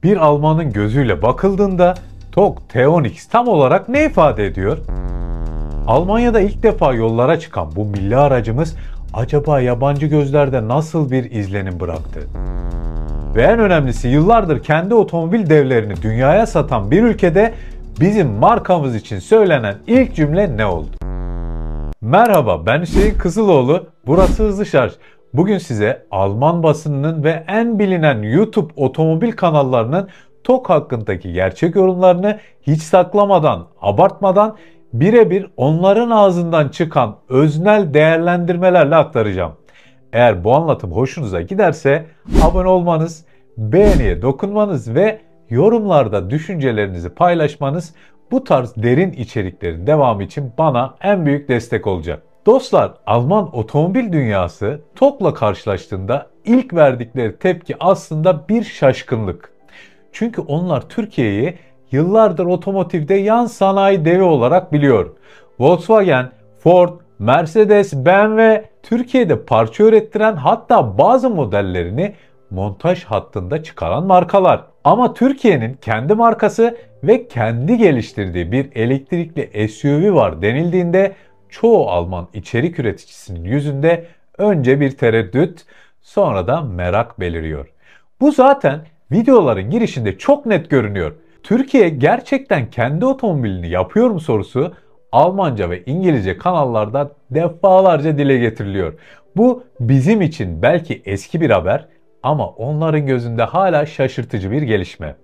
Bir Almanın gözüyle bakıldığında TOG TX tam olarak ne ifade ediyor? Almanya'da ilk defa yollara çıkan bu milli aracımız acaba yabancı gözlerde nasıl bir izlenim bıraktı? Ve en önemlisi, yıllardır kendi otomobil devlerini dünyaya satan bir ülkede bizim markamız için söylenen ilk cümle ne oldu? Merhaba, ben Hüseyin Kızıloğlu, burası Hızlı Şarj. Bugün size Alman basınının ve en bilinen YouTube otomobil kanallarının TOG hakkındaki gerçek yorumlarını hiç saklamadan, abartmadan birebir onların ağzından çıkan öznel değerlendirmelerle aktaracağım. Eğer bu anlatım hoşunuza giderse abone olmanız, beğeniye dokunmanız ve yorumlarda düşüncelerinizi paylaşmanız bu tarz derin içeriklerin devamı için bana en büyük destek olacak. Dostlar, Alman otomobil dünyası TOG'la karşılaştığında ilk verdikleri tepki aslında bir şaşkınlık. Çünkü onlar Türkiye'yi yıllardır otomotivde yan sanayi devi olarak biliyor. Volkswagen, Ford, Mercedes, BMW Türkiye'de parça ürettiren, hatta bazı modellerini montaj hattında çıkaran markalar. Ama Türkiye'nin kendi markası ve kendi geliştirdiği bir elektrikli SUV var denildiğinde çoğu Alman içerik üreticisinin yüzünde önce bir tereddüt, sonra da merak beliriyor. Bu zaten videoların girişinde çok net görünüyor. Türkiye gerçekten kendi otomobilini yapıyor mu sorusu Almanca ve İngilizce kanallarda defalarca dile getiriliyor. Bu bizim için belki eski bir haber ama onların gözünde hala şaşırtıcı bir gelişme.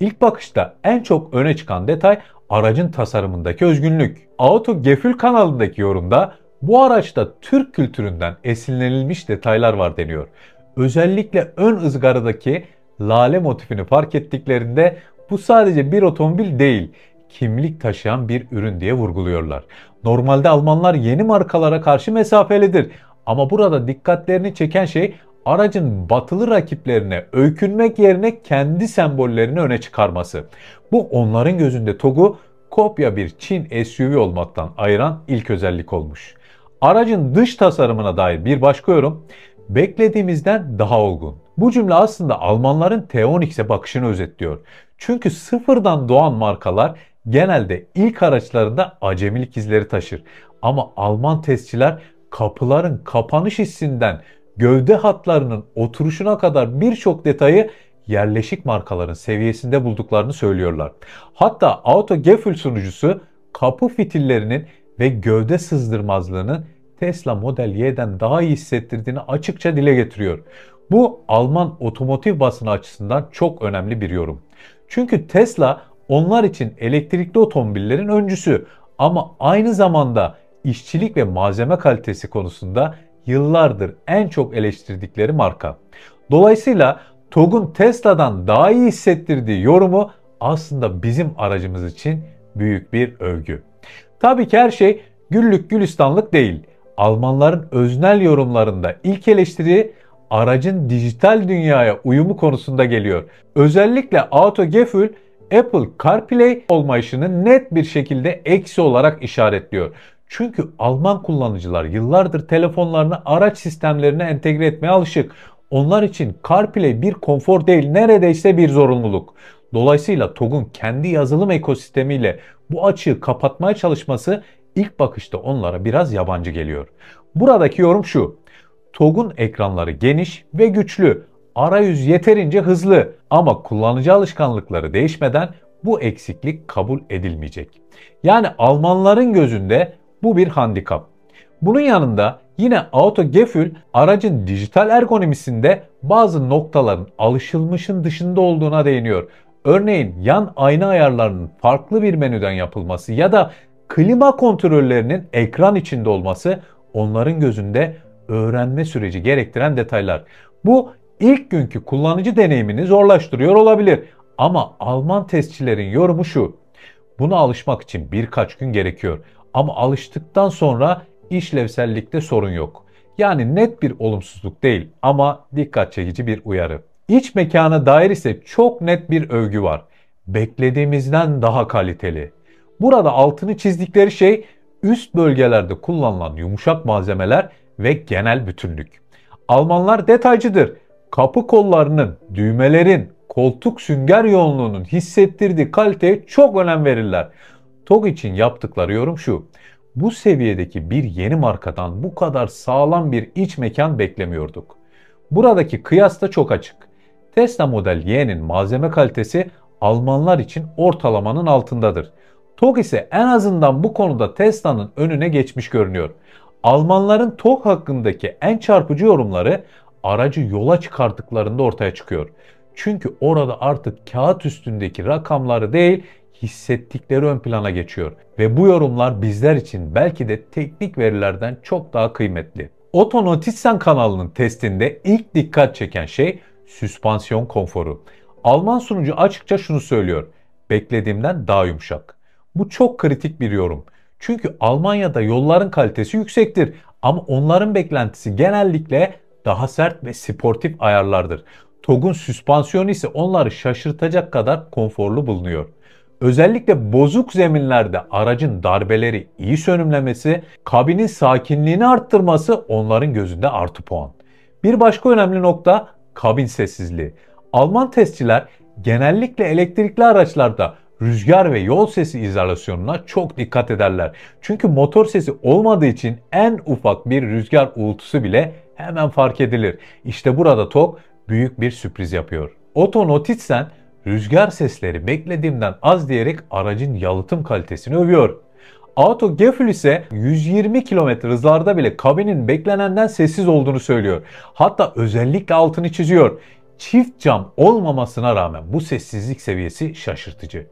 İlk bakışta en çok öne çıkan detay aracın tasarımındaki özgünlük. Autogefühl kanalındaki yorumda bu araçta Türk kültüründen esinlenilmiş detaylar var deniyor. Özellikle ön ızgaradaki lale motifini fark ettiklerinde bu sadece bir otomobil değil, kimlik taşıyan bir ürün diye vurguluyorlar. Normalde Almanlar yeni markalara karşı mesafelidir ama burada dikkatlerini çeken şey aracın batılı rakiplerine öykünmek yerine kendi sembollerini öne çıkarması. Bu onların gözünde TOG'u kopya bir Çin SUV olmaktan ayıran ilk özellik olmuş. Aracın dış tasarımına dair bir başka yorum, beklediğimizden daha olgun. Bu cümle aslında Almanların T10X'e bakışını özetliyor. Çünkü sıfırdan doğan markalar genelde ilk araçlarında acemilik izleri taşır. Ama Alman testçiler kapıların kapanış hissinden gövde hatlarının oturuşuna kadar birçok detayı yerleşik markaların seviyesinde bulduklarını söylüyorlar. Hatta Autogefühl sunucusu kapı fitillerinin ve gövde sızdırmazlığının Tesla Model Y'den daha iyi hissettirdiğini açıkça dile getiriyor. Bu Alman otomotiv basını açısından çok önemli bir yorum. Çünkü Tesla onlar için elektrikli otomobillerin öncüsü ama aynı zamanda işçilik ve malzeme kalitesi konusunda yıllardır en çok eleştirdikleri marka. Dolayısıyla TOG'un Tesla'dan daha iyi hissettirdiği yorumu aslında bizim aracımız için büyük bir övgü. Tabii ki her şey güllük gülistanlık değil. Almanların öznel yorumlarında ilk eleştiri aracın dijital dünyaya uyumu konusunda geliyor. Özellikle Autogefühl Apple CarPlay olmayışını net bir şekilde eksi olarak işaretliyor. Çünkü Alman kullanıcılar yıllardır telefonlarını araç sistemlerine entegre etmeye alışık. Onlar için CarPlay bir konfor değil, neredeyse bir zorunluluk. Dolayısıyla TOG'un kendi yazılım ekosistemiyle bu açığı kapatmaya çalışması ilk bakışta onlara biraz yabancı geliyor. Buradaki yorum şu: TOG'un ekranları geniş ve güçlü, arayüz yeterince hızlı ama kullanıcı alışkanlıkları değişmeden bu eksiklik kabul edilmeyecek. Yani Almanların gözünde bu bir handikap. Bunun yanında yine Autogefühl aracın dijital ergonomisinde bazı noktaların alışılmışın dışında olduğuna değiniyor. Örneğin yan ayna ayarlarının farklı bir menüden yapılması ya da klima kontrollerinin ekran içinde olması onların gözünde öğrenme süreci gerektiren detaylar. Bu ilk günkü kullanıcı deneyimini zorlaştırıyor olabilir. Ama Alman testçilerin yorumu şu: buna alışmak için birkaç gün gerekiyor. Ama alıştıktan sonra işlevsellikte sorun yok. Yani net bir olumsuzluk değil ama dikkat çekici bir uyarı. İç mekana dair ise çok net bir övgü var. Beklediğimizden daha kaliteli. Burada altını çizdikleri şey üst bölgelerde kullanılan yumuşak malzemeler ve genel bütünlük. Almanlar detaycıdır. Kapı kollarının, düğmelerin, koltuk sünger yoğunluğunun hissettirdiği kaliteye çok önem verirler. TOG için yaptıkları yorum şu: bu seviyedeki bir yeni markadan bu kadar sağlam bir iç mekan beklemiyorduk. Buradaki kıyas da çok açık. Tesla Model Y'nin malzeme kalitesi Almanlar için ortalamanın altındadır. TOG ise en azından bu konuda Tesla'nın önüne geçmiş görünüyor. Almanların TOG hakkındaki en çarpıcı yorumları aracı yola çıkarttıklarında ortaya çıkıyor. Çünkü orada artık kağıt üstündeki rakamları değil, hissettikleri ön plana geçiyor. Ve bu yorumlar bizler için belki de teknik verilerden çok daha kıymetli. Otto Notizsen kanalının testinde ilk dikkat çeken şey süspansiyon konforu. Alman sunucu açıkça şunu söylüyor: beklediğimden daha yumuşak. Bu çok kritik bir yorum. Çünkü Almanya'da yolların kalitesi yüksektir ama onların beklentisi genellikle daha sert ve sportif ayarlardır. TOG'un süspansiyonu ise onları şaşırtacak kadar konforlu bulunuyor. Özellikle bozuk zeminlerde aracın darbeleri iyi sönümlemesi, kabinin sakinliğini arttırması onların gözünde artı puan. Bir başka önemli nokta kabin sessizliği. Alman testçiler genellikle elektrikli araçlarda rüzgar ve yol sesi izolasyonuna çok dikkat ederler. Çünkü motor sesi olmadığı için en ufak bir rüzgar uğultusu bile hemen fark edilir. İşte burada TOG büyük bir sürpriz yapıyor. Otto Notizsen rüzgar sesleri beklediğimden az diyerek aracın yalıtım kalitesini övüyor. Autogefühl ise 120 km hızlarda bile kabinin beklenenden sessiz olduğunu söylüyor. Hatta özellikle altını çiziyor. Çift cam olmamasına rağmen bu sessizlik seviyesi şaşırtıcı.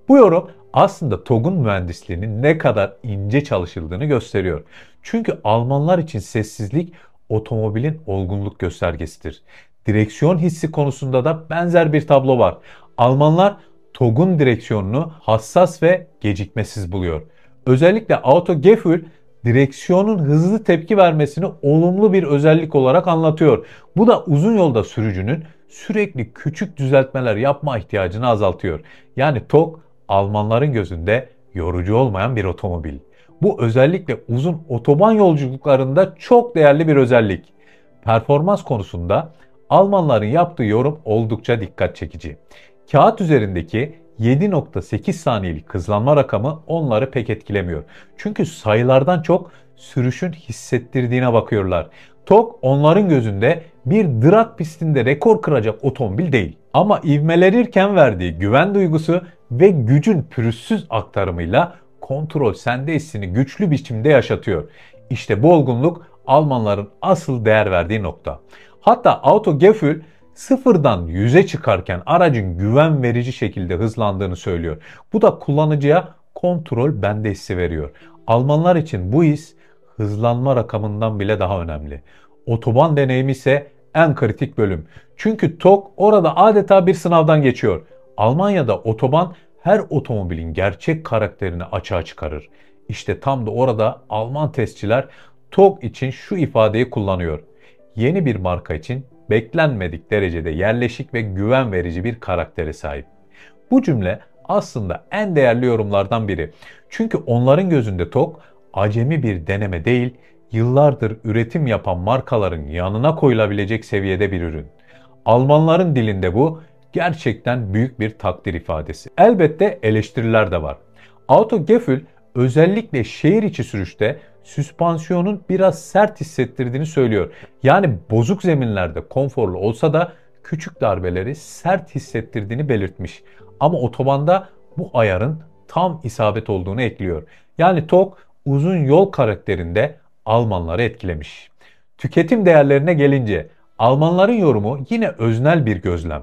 Bu yorum aslında TOG'un mühendisliğinin ne kadar ince çalışıldığını gösteriyor. Çünkü Almanlar için sessizlik otomobilin olgunluk göstergesidir. Direksiyon hissi konusunda da benzer bir tablo var. Almanlar TOG'un direksiyonunu hassas ve gecikmesiz buluyor. Özellikle Autogefühl direksiyonun hızlı tepki vermesini olumlu bir özellik olarak anlatıyor. Bu da uzun yolda sürücünün sürekli küçük düzeltmeler yapma ihtiyacını azaltıyor. Yani TOG Almanların gözünde yorucu olmayan bir otomobil. Bu özellikle uzun otoban yolculuklarında çok değerli bir özellik. Performans konusunda Almanların yaptığı yorum oldukça dikkat çekici. Kağıt üzerindeki 7.8 saniyelik hızlanma rakamı onları pek etkilemiyor. Çünkü sayılardan çok sürüşün hissettirdiğine bakıyorlar. TOG onların gözünde bir drag pistinde rekor kıracak otomobil değil. Ama ivmelerirken verdiği güven duygusu ve gücün pürüzsüz aktarımıyla kontrol sende hissini güçlü biçimde yaşatıyor. İşte bu olgunluk Almanların asıl değer verdiği nokta. Hatta Autogefühl sıfırdan 100'e çıkarken aracın güven verici şekilde hızlandığını söylüyor. Bu da kullanıcıya kontrol bende hissi veriyor. Almanlar için bu his hızlanma rakamından bile daha önemli. Otoban deneyimi ise en kritik bölüm. Çünkü TOG orada adeta bir sınavdan geçiyor. Almanya'da otoban her otomobilin gerçek karakterini açığa çıkarır. İşte tam da orada Alman testçiler TOG için şu ifadeyi kullanıyor: yeni bir marka için beklenmedik derecede yerleşik ve güven verici bir karaktere sahip. Bu cümle aslında en değerli yorumlardan biri. Çünkü onların gözünde TOG acemi bir deneme değil, yıllardır üretim yapan markaların yanına koyulabilecek seviyede bir ürün. Almanların dilinde bu gerçekten büyük bir takdir ifadesi. Elbette eleştiriler de var. Autogefühl özellikle şehir içi sürüşte süspansiyonun biraz sert hissettirdiğini söylüyor. Yani bozuk zeminlerde konforlu olsa da küçük darbeleri sert hissettirdiğini belirtmiş. Ama otobanda bu ayarın tam isabet olduğunu ekliyor. Yani TOG uzun yol karakterinde Almanları etkilemiş. Tüketim değerlerine gelince Almanların yorumu yine öznel bir gözlem.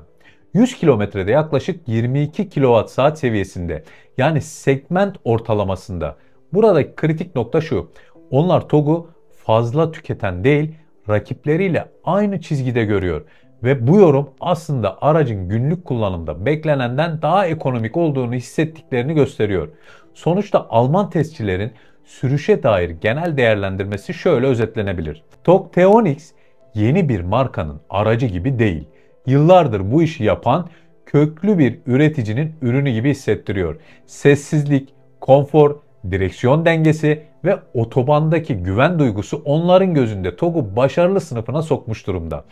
100 kilometrede yaklaşık 22 kWh seviyesinde, yani segment ortalamasında. Buradaki kritik nokta şu: onlar TOG'u fazla tüketen değil, rakipleriyle aynı çizgide görüyor. Ve bu yorum aslında aracın günlük kullanımda beklenenden daha ekonomik olduğunu hissettiklerini gösteriyor. Sonuçta Alman testçilerin sürüşe dair genel değerlendirmesi şöyle özetlenebilir: TOG T10X yeni bir markanın aracı gibi değil, yıllardır bu işi yapan köklü bir üreticinin ürünü gibi hissettiriyor. Sessizlik, konfor, direksiyon dengesi ve otobandaki güven duygusu onların gözünde TOG'u başarılı sınıfına sokmuş durumda.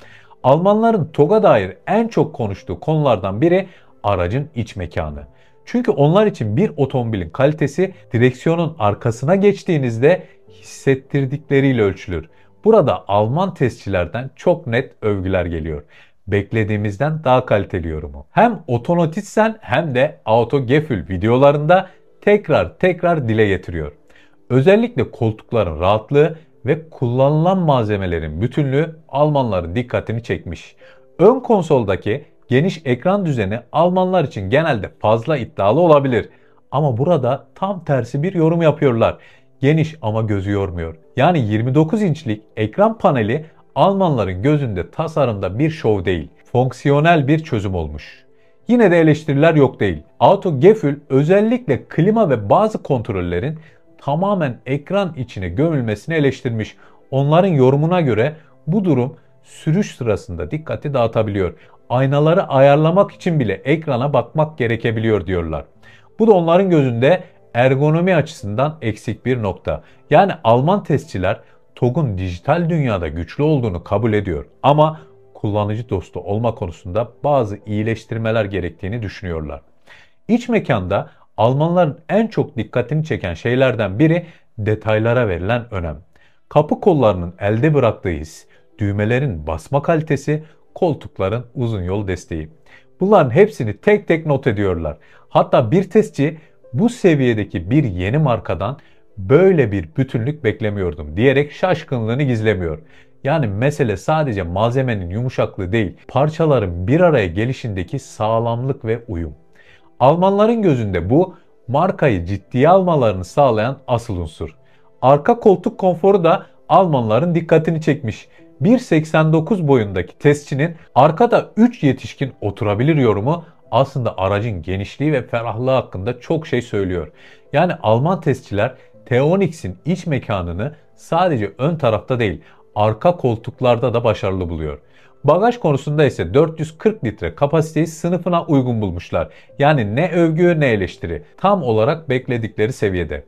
Almanların TOG'a dair en çok konuştuğu konulardan biri aracın iç mekanı. Çünkü onlar için bir otomobilin kalitesi direksiyonun arkasına geçtiğinizde hissettirdikleriyle ölçülür. Burada Alman testçilerden çok net övgüler geliyor. Beklediğimizden daha kaliteli yorumu. Hem Otto Notizsen hem de Autogefühl videolarında tekrar dile getiriyor. Özellikle koltukların rahatlığı ve kullanılan malzemelerin bütünlüğü Almanların dikkatini çekmiş. Ön konsoldaki geniş ekran düzeni Almanlar için genelde fazla iddialı olabilir. Ama burada tam tersi bir yorum yapıyorlar. Geniş ama gözü yormuyor. Yani 29 inçlik ekran paneli Almanların gözünde tasarımda bir şov değil, fonksiyonel bir çözüm olmuş. Yine de eleştiriler yok değil. Autogefühl özellikle klima ve bazı kontrollerin tamamen ekran içine gömülmesini eleştirmiş. Onların yorumuna göre bu durum sürüş sırasında dikkati dağıtabiliyor. Aynaları ayarlamak için bile ekrana bakmak gerekebiliyor diyorlar. Bu da onların gözünde ergonomi açısından eksik bir nokta. Yani Alman testçiler TOG'un dijital dünyada güçlü olduğunu kabul ediyor ama kullanıcı dostu olma konusunda bazı iyileştirmeler gerektiğini düşünüyorlar. İç mekanda Almanların en çok dikkatini çeken şeylerden biri detaylara verilen önem. Kapı kollarının elde bıraktığı his, düğmelerin basma kalitesi, koltukların uzun yol desteği. Bunların hepsini tek tek not ediyorlar. Hatta bir testçi bu seviyedeki bir yeni markadan böyle bir bütünlük beklemiyordum diyerek şaşkınlığını gizlemiyor. Yani mesele sadece malzemenin yumuşaklığı değil, parçaların bir araya gelişindeki sağlamlık ve uyum. Almanların gözünde bu markayı ciddiye almalarını sağlayan asıl unsur. Arka koltuk konforu da Almanların dikkatini çekmiş. 1.89 boyundaki testçinin arkada 3 yetişkin oturabilir yorumu aslında aracın genişliği ve ferahlığı hakkında çok şey söylüyor. Yani Alman testçiler T10X'in iç mekanını sadece ön tarafta değil, arka koltuklarda da başarılı buluyor. Bagaj konusunda ise 440 litre kapasiteyi sınıfına uygun bulmuşlar. Yani ne övgü ne eleştiri. Tam olarak bekledikleri seviyede.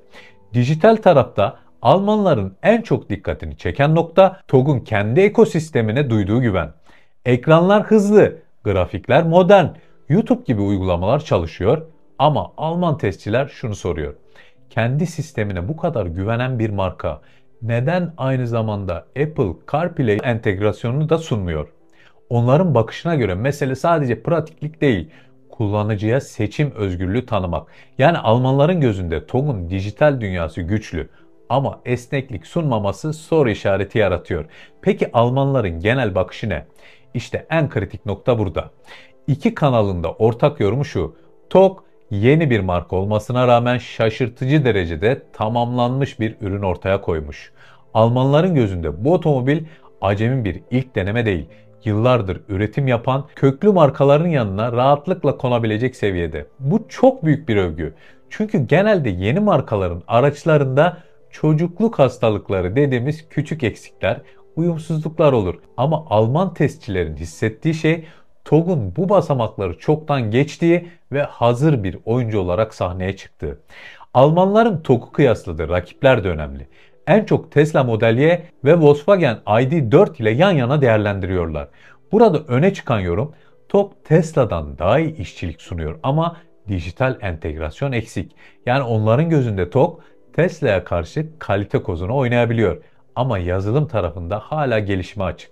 Dijital tarafta Almanların en çok dikkatini çeken nokta TOG'un kendi ekosistemine duyduğu güven. Ekranlar hızlı, grafikler modern, YouTube gibi uygulamalar çalışıyor ama Alman testçiler şunu soruyor. Kendi sistemine bu kadar güvenen bir marka neden aynı zamanda Apple CarPlay entegrasyonunu da sunmuyor? Onların bakışına göre mesele sadece pratiklik değil, kullanıcıya seçim özgürlüğü tanımak. Yani Almanların gözünde TOG'un dijital dünyası güçlü ama esneklik sunmaması soru işareti yaratıyor. Peki Almanların genel bakışı ne? İşte en kritik nokta burada. İki kanalında ortak yorumu şu. TOG yeni bir marka olmasına rağmen şaşırtıcı derecede tamamlanmış bir ürün ortaya koymuş. Almanların gözünde bu otomobil acemi bir ilk deneme değil. Yıllardır üretim yapan köklü markaların yanına rahatlıkla konabilecek seviyede. Bu çok büyük bir övgü. Çünkü genelde yeni markaların araçlarında çocukluk hastalıkları dediğimiz küçük eksikler, uyumsuzluklar olur. Ama Alman testçilerin hissettiği şey TOG'un bu basamakları çoktan geçtiği ve hazır bir oyuncu olarak sahneye çıktığı. Almanların TOG'u kıyasladığı rakipler de önemli. En çok Tesla Model Y ve Volkswagen ID.4 ile yan yana değerlendiriyorlar. Burada öne çıkan yorum TOG Tesla'dan daha iyi işçilik sunuyor ama dijital entegrasyon eksik. Yani onların gözünde TOG Tesla'ya karşı kalite kozunu oynayabiliyor ama yazılım tarafında hala gelişime açık.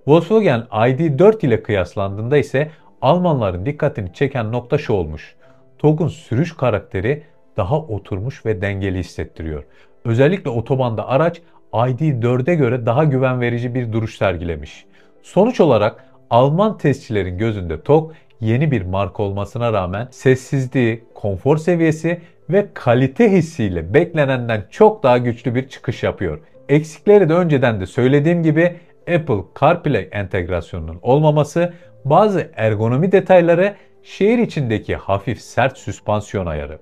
Volkswagen ID.4 ile kıyaslandığında ise Almanların dikkatini çeken nokta şu olmuş. TOG'un sürüş karakteri daha oturmuş ve dengeli hissettiriyor. Özellikle otobanda araç ID.4'e göre daha güven verici bir duruş sergilemiş. Sonuç olarak Alman testçilerin gözünde TOG yeni bir marka olmasına rağmen sessizliği, konfor seviyesi ve kalite hissiyle beklenenden çok daha güçlü bir çıkış yapıyor. Eksikleri de önceden de söylediğim gibi Apple CarPlay entegrasyonunun olmaması, bazı ergonomi detayları, şehir içindeki hafif sert süspansiyon ayarı.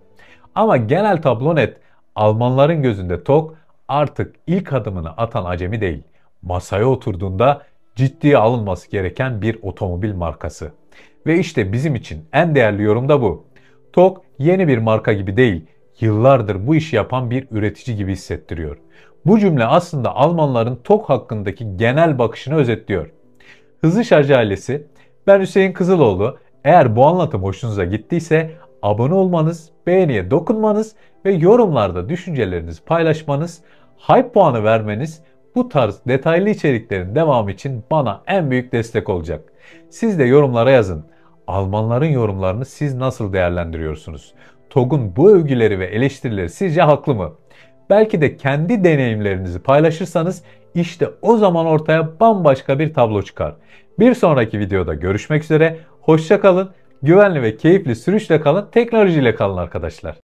Ama genel tablo net. Almanların gözünde TOG artık ilk adımını atan acemi değil. Masaya oturduğunda ciddiye alınması gereken bir otomobil markası. Ve işte bizim için en değerli yorum da bu. TOG yeni bir marka gibi değil, yıllardır bu işi yapan bir üretici gibi hissettiriyor. Bu cümle aslında Almanların TOG hakkındaki genel bakışını özetliyor. Hızlı Şarj ailesi, ben Hüseyin Kızıloğlu. Eğer bu anlatım hoşunuza gittiyse abone olmanız, beğeniye dokunmanız ve yorumlarda düşüncelerinizi paylaşmanız, hype puanı vermeniz bu tarz detaylı içeriklerin devamı için bana en büyük destek olacak. Siz de yorumlara yazın. Almanların yorumlarını siz nasıl değerlendiriyorsunuz? TOG'un bu övgüleri ve eleştirileri sizce haklı mı? Belki de kendi deneyimlerinizi paylaşırsanız işte o zaman ortaya bambaşka bir tablo çıkar. Bir sonraki videoda görüşmek üzere. Hoşça kalın, güvenli ve keyifli sürüşle kalın, teknolojiyle kalın arkadaşlar.